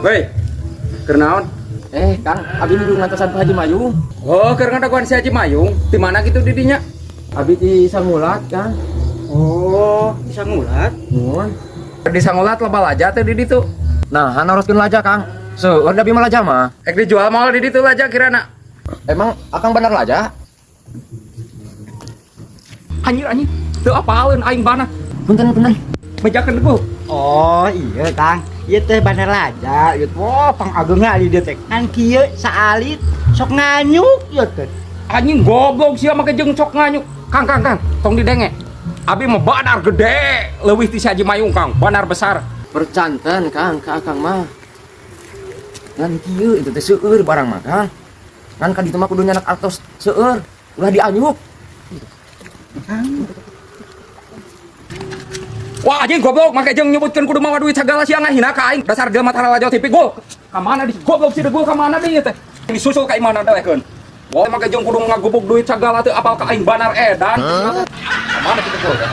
Woi, kernaon? Kang, abi di ngantosan Pak Haji Mayung. Oh, keur ngadaguan si Haji Mayung. Di mana gitu didinya? Abi di Sangulat, Kang. Oh, bisa ngulat. Nuhun. Di Sangulat loba laja teh di ditu. Nah, haruskeun laja, Kang. Seueur da bima laja mah. Ek dijual mal di ditu laja kirana. Emang akang bener laja? Anjir. Teu apaleun aing bana. Punten. Bejakeun debu. Oh iya Kang, ieu teh bener aja, ieu wah pang agengna di dieu teh. Kan kieu saalit sok nganyuk ieu teh. Anjing goblok sia make jeung sok nganyuk. Kang, tong didenge. Abi mah banar gede, leuwih ti si Haji Mayung, Kang. Banar besar. Percanten, Kang, ka akang mah. Ngan kieu itu teh seueur barang mah, Kang. Kan ditu mah kudu nyanak artos seueur, ulah dianyuk. Wah anjing goblok make jeung nyebutkeun kudu mawa duit sagala sia ngahina ka aing. Dasar jelema tara lajo TV gol. Ka mana di goblok si degul ka mana deui teh? Disusul ka imana dawekeun. Wah make jeung kudu ngagubuk duit sagala teu apal ka aing banar edan. Ka mana kitu gol teh?